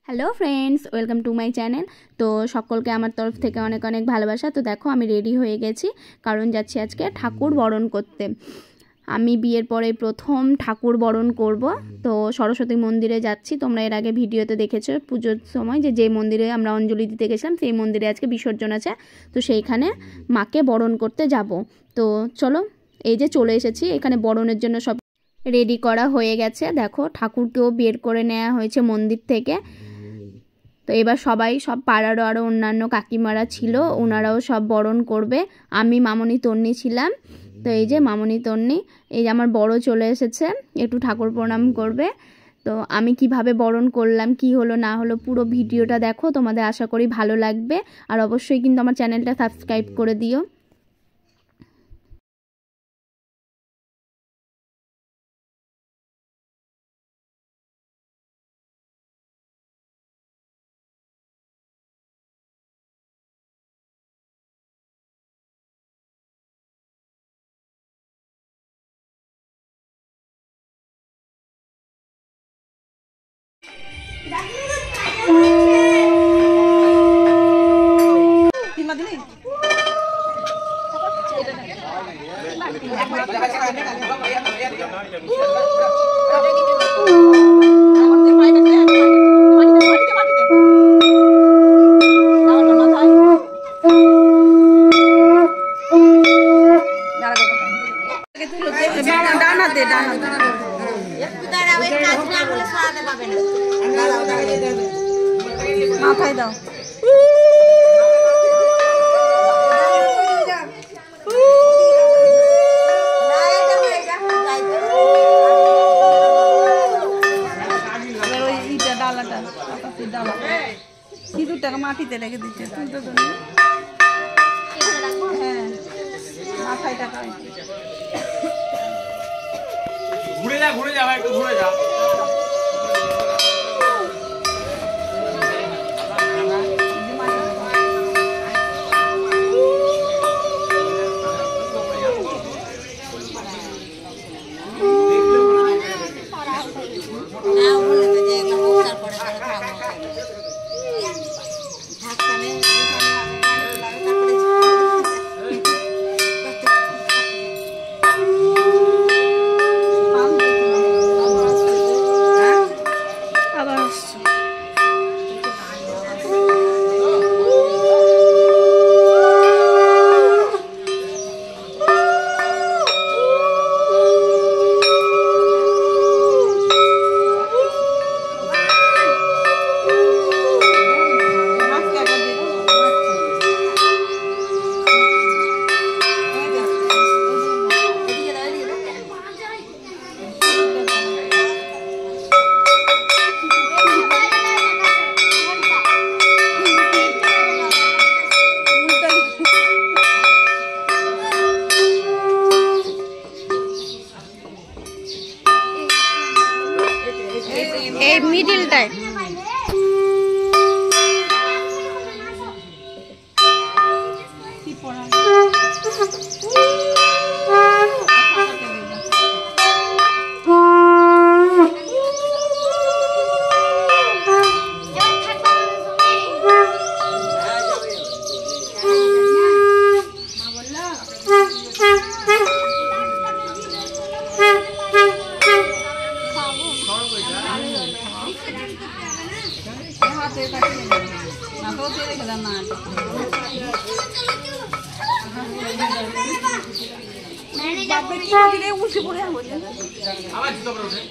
Hello friends welcome to my channel. तो सकलके आमार तरफ थेके अनेक अनेक भालोबासा। तो देखो आमी रेडी हो गेছি कारण जाচ্ছি আজকে ঠাকুর বরণ করতে। আমি বিয়ের পরে প্রথম ঠাকুর বরণ করব। তো সরস্বতী মন্দিরে যাচ্ছি। তোমরা এর আগে ভিডিওতে দেখেছো পূজোর সময় যে মন্দিরে আমরা অঞ্জলি দিতে গেছিলাম সেই মন্দিরে আজকে বিসর্জন আছে। তো সেইখানে মাকে বরণ করতে যাব। তো চলো এই যে চলে এসেছি এখানে বরণের জন্য সব রেডি করা হয়ে গেছে। দেখো ঠাকুরকেও বের করে নেওয়া হয়েছে মন্দির থেকে। তো এবার সবাই সব পাড়ারও আরও অন্যান্য কাকিমারা ছিল ওনারাও সব বরণ করবে। আমি মামনি তন্নি ছিলাম। তো এই যে মামনি তন্নি এই যে আমার বড় চলে এসেছে একটু ঠাকুর প্রণাম করবে। তো আমি কিভাবে বরণ করলাম কি হলো না হলো পুরো ভিডিওটা দেখো, তোমাদের আশা করি ভালো লাগবে। আর অবশ্যই কিন্তু আমার চ্যানেলটা সাবস্ক্রাইব করে দিও। মাথায় দাও সিঁদুরটাকে মাটিতে রেখে দিচ্ছে তুলতে তো হ্যাঁ মাথায় টাকা ঘুরে যা একটু ঘুরে যা। এই মিডলটায় উঠে পড়ে আমার জুতো পরে ওঠে।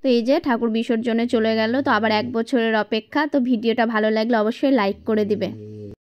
তো এই যে ঠাকুর বিসর্জনে চলে গেল। তো আবার 1 বছরের অপেক্ষা। তো ভিডিওটা ভালো লাগলে অবশ্যই লাইক করে দিবে।